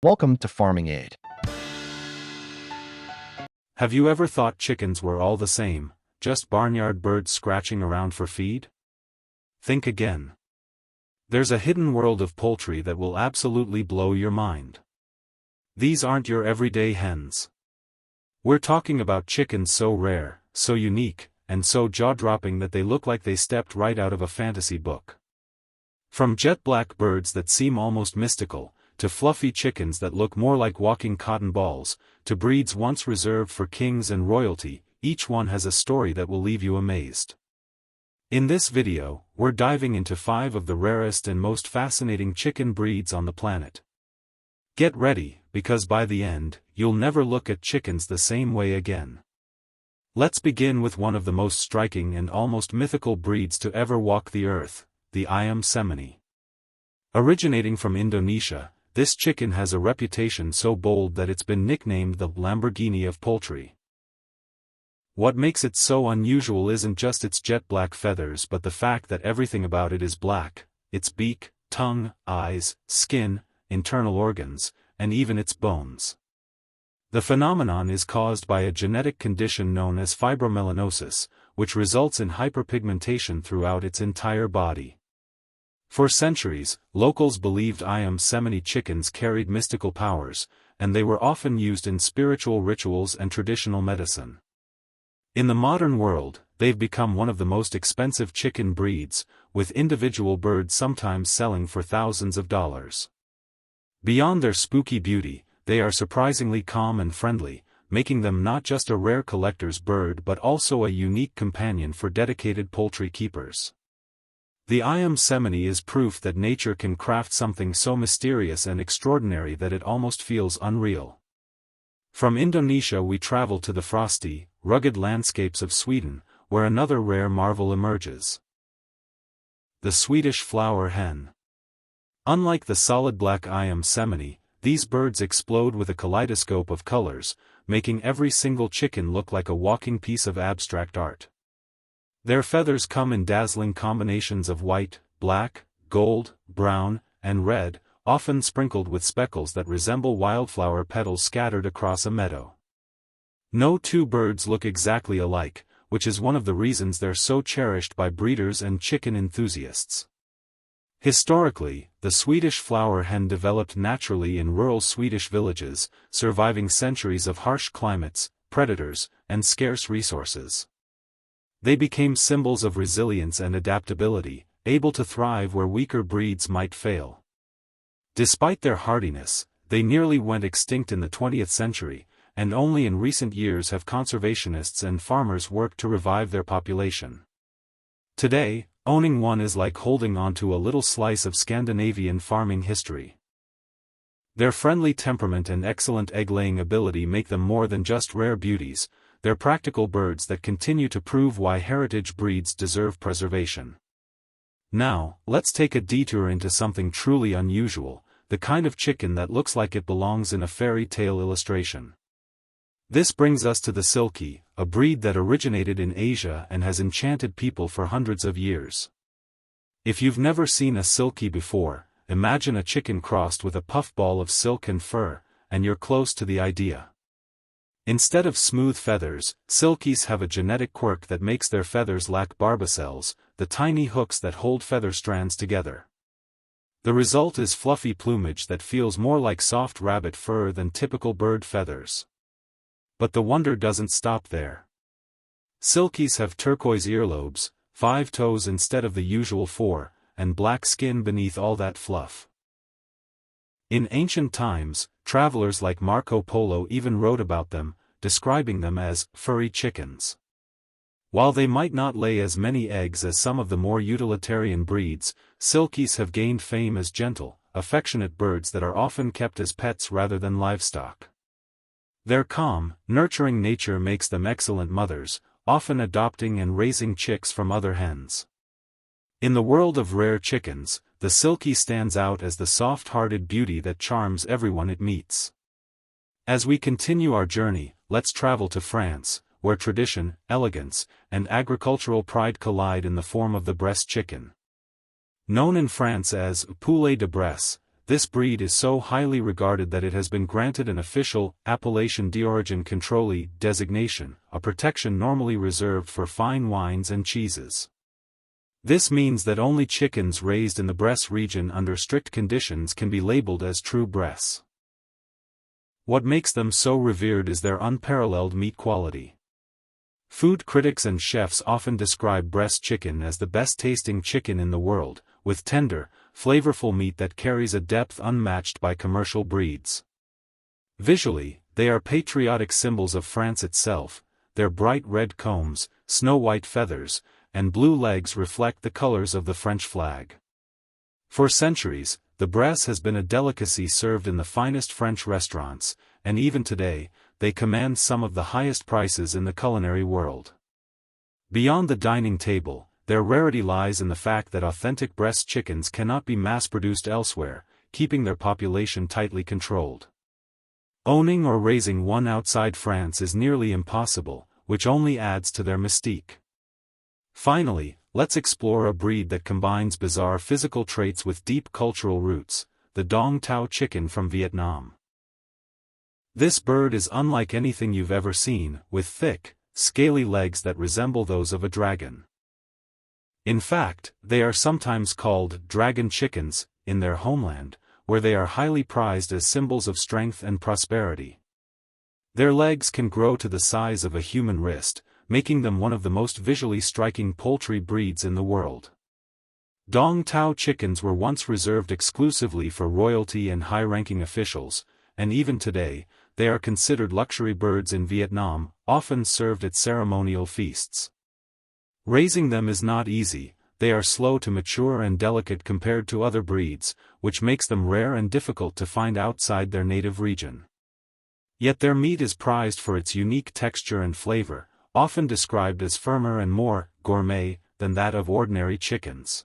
Welcome to Farming Aid. Have you ever thought chickens were all the same, just barnyard birds scratching around for feed? Think again. There's a hidden world of poultry that will absolutely blow your mind. These aren't your everyday hens. We're talking about chickens so rare, so unique, and so jaw-dropping that they look like they stepped right out of a fantasy book. From jet-black birds that seem almost mystical, to fluffy chickens that look more like walking cotton balls, to breeds once reserved for kings and royalty, each one has a story that will leave you amazed. In this video, we're diving into 5 of the rarest and most fascinating chicken breeds on the planet. Get ready, because by the end, you'll never look at chickens the same way again. Let's begin with one of the most striking and almost mythical breeds to ever walk the earth, the Ayam Cemani. Originating from Indonesia, this chicken has a reputation so bold that it's been nicknamed the Lamborghini of poultry. What makes it so unusual isn't just its jet-black feathers but the fact that everything about it is black: its beak, tongue, eyes, skin, internal organs, and even its bones. The phenomenon is caused by a genetic condition known as fibromelanosis, which results in hyperpigmentation throughout its entire body. For centuries, locals believed Ayam Cemani chickens carried mystical powers, and they were often used in spiritual rituals and traditional medicine. In the modern world, they've become one of the most expensive chicken breeds, with individual birds sometimes selling for thousands of dollars. Beyond their spooky beauty, they are surprisingly calm and friendly, making them not just a rare collector's bird but also a unique companion for dedicated poultry keepers. The Ayam Cemani is proof that nature can craft something so mysterious and extraordinary that it almost feels unreal. From Indonesia we travel to the frosty, rugged landscapes of Sweden, where another rare marvel emerges. The Swedish Flower Hen. Unlike the solid black Ayam Cemani, these birds explode with a kaleidoscope of colors, making every single chicken look like a walking piece of abstract art. Their feathers come in dazzling combinations of white, black, gold, brown, and red, often sprinkled with speckles that resemble wildflower petals scattered across a meadow. No two birds look exactly alike, which is one of the reasons they're so cherished by breeders and chicken enthusiasts. Historically, the Swedish flower hen developed naturally in rural Swedish villages, surviving centuries of harsh climates, predators, and scarce resources. They became symbols of resilience and adaptability, able to thrive where weaker breeds might fail. Despite their hardiness, they nearly went extinct in the 20th century, and only in recent years have conservationists and farmers worked to revive their population. Today, owning one is like holding onto a little slice of Scandinavian farming history. Their friendly temperament and excellent egg-laying ability make them more than just rare beauties. They're practical birds that continue to prove why heritage breeds deserve preservation. Now, let's take a detour into something truly unusual, the kind of chicken that looks like it belongs in a fairy tale illustration. This brings us to the Silkie, a breed that originated in Asia and has enchanted people for hundreds of years. If you've never seen a Silkie before, imagine a chicken crossed with a puffball of silk and fur, and you're close to the idea. Instead of smooth feathers, Silkies have a genetic quirk that makes their feathers lack barbicels, the tiny hooks that hold feather strands together. The result is fluffy plumage that feels more like soft rabbit fur than typical bird feathers. But the wonder doesn't stop there. Silkies have turquoise earlobes, 5 toes instead of the usual 4, and black skin beneath all that fluff. In ancient times, travelers like Marco Polo even wrote about them, describing them as furry chickens. While they might not lay as many eggs as some of the more utilitarian breeds, Silkies have gained fame as gentle, affectionate birds that are often kept as pets rather than livestock. Their calm, nurturing nature makes them excellent mothers, often adopting and raising chicks from other hens. In the world of rare chickens, the Silkie stands out as the soft-hearted beauty that charms everyone it meets. As we continue our journey, let's travel to France, where tradition, elegance, and agricultural pride collide in the form of the Bresse chicken. Known in France as poulet de Bresse, this breed is so highly regarded that it has been granted an official Appellation d'Origine Contrôlée designation, a protection normally reserved for fine wines and cheeses. This means that only chickens raised in the Bresse region under strict conditions can be labeled as true Bresse. What makes them so revered is their unparalleled meat quality. Food critics and chefs often describe Bresse chicken as the best-tasting chicken in the world, with tender, flavorful meat that carries a depth unmatched by commercial breeds. Visually, they are patriotic symbols of France itself. Their bright red combs, snow-white feathers, and blue legs reflect the colors of the French flag. For centuries, the Bresse has been a delicacy served in the finest French restaurants, and even today, they command some of the highest prices in the culinary world. Beyond the dining table, their rarity lies in the fact that authentic Bresse chickens cannot be mass-produced elsewhere, keeping their population tightly controlled. Owning or raising one outside France is nearly impossible, which only adds to their mystique. Finally, let's explore a breed that combines bizarre physical traits with deep cultural roots, the Dong Tao chicken from Vietnam. This bird is unlike anything you've ever seen, with thick, scaly legs that resemble those of a dragon. In fact, they are sometimes called dragon chickens in their homeland, where they are highly prized as symbols of strength and prosperity. Their legs can grow to the size of a human wrist, making them one of the most visually striking poultry breeds in the world. Dong Tao chickens were once reserved exclusively for royalty and high-ranking officials, and even today, they are considered luxury birds in Vietnam, often served at ceremonial feasts. Raising them is not easy. They are slow to mature and delicate compared to other breeds, which makes them rare and difficult to find outside their native region. Yet their meat is prized for its unique texture and flavor, often described as firmer and more gourmet than that of ordinary chickens.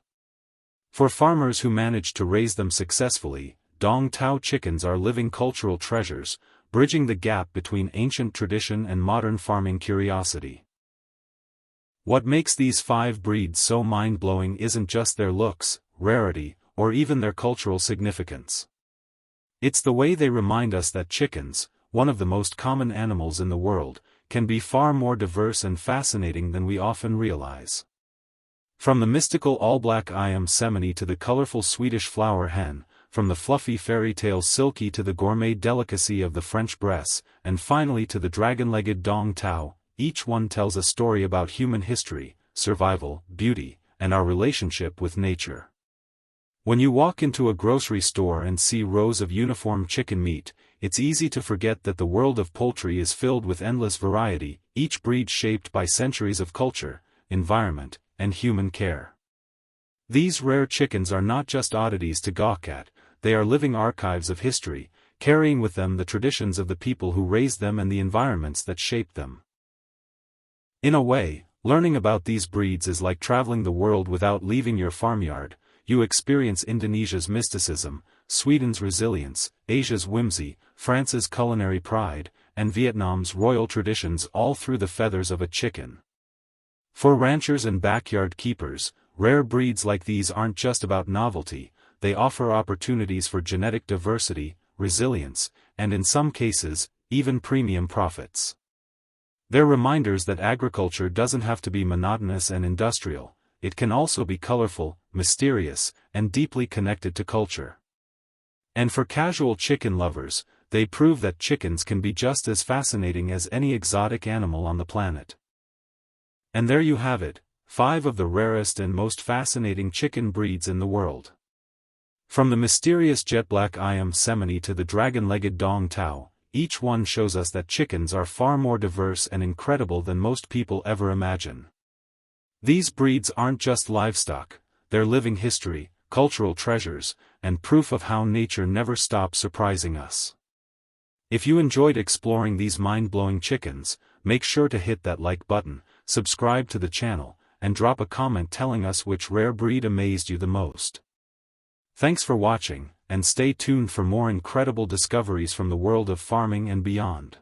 For farmers who manage to raise them successfully, Dong Tao chickens are living cultural treasures, bridging the gap between ancient tradition and modern farming curiosity. What makes these 5 breeds so mind-blowing isn't just their looks, rarity, or even their cultural significance. It's the way they remind us that chickens, one of the most common animals in the world, can be far more diverse and fascinating than we often realize. From the mystical all-black Ayam Cemani to the colorful Swedish Flower Hen, from the fluffy fairy tale Silkie to the gourmet delicacy of the French Bresse, and finally to the dragon-legged Dong Tao, each one tells a story about human history, survival, beauty, and our relationship with nature. When you walk into a grocery store and see rows of uniform chicken meat, it's easy to forget that the world of poultry is filled with endless variety, each breed shaped by centuries of culture, environment, and human care. These rare chickens are not just oddities to gawk at, they are living archives of history, carrying with them the traditions of the people who raised them and the environments that shaped them. In a way, learning about these breeds is like traveling the world without leaving your farmyard. You experience Indonesia's mysticism, Sweden's resilience, Asia's whimsy, France's culinary pride, and Vietnam's royal traditions all through the feathers of a chicken. For ranchers and backyard keepers, rare breeds like these aren't just about novelty, they offer opportunities for genetic diversity, resilience, and in some cases, even premium profits. They're reminders that agriculture doesn't have to be monotonous and industrial, it can also be colorful, mysterious, and deeply connected to culture. And for casual chicken lovers, they prove that chickens can be just as fascinating as any exotic animal on the planet. And there you have it, 5 of the rarest and most fascinating chicken breeds in the world. From the mysterious jet-black Ayam Cemani to the dragon-legged Dong Tao, each one shows us that chickens are far more diverse and incredible than most people ever imagine. These breeds aren't just livestock, they're living history, cultural treasures, and proof of how nature never stops surprising us. If you enjoyed exploring these mind-blowing chickens, make sure to hit that like button, subscribe to the channel, and drop a comment telling us which rare breed amazed you the most. Thanks for watching, and stay tuned for more incredible discoveries from the world of farming and beyond.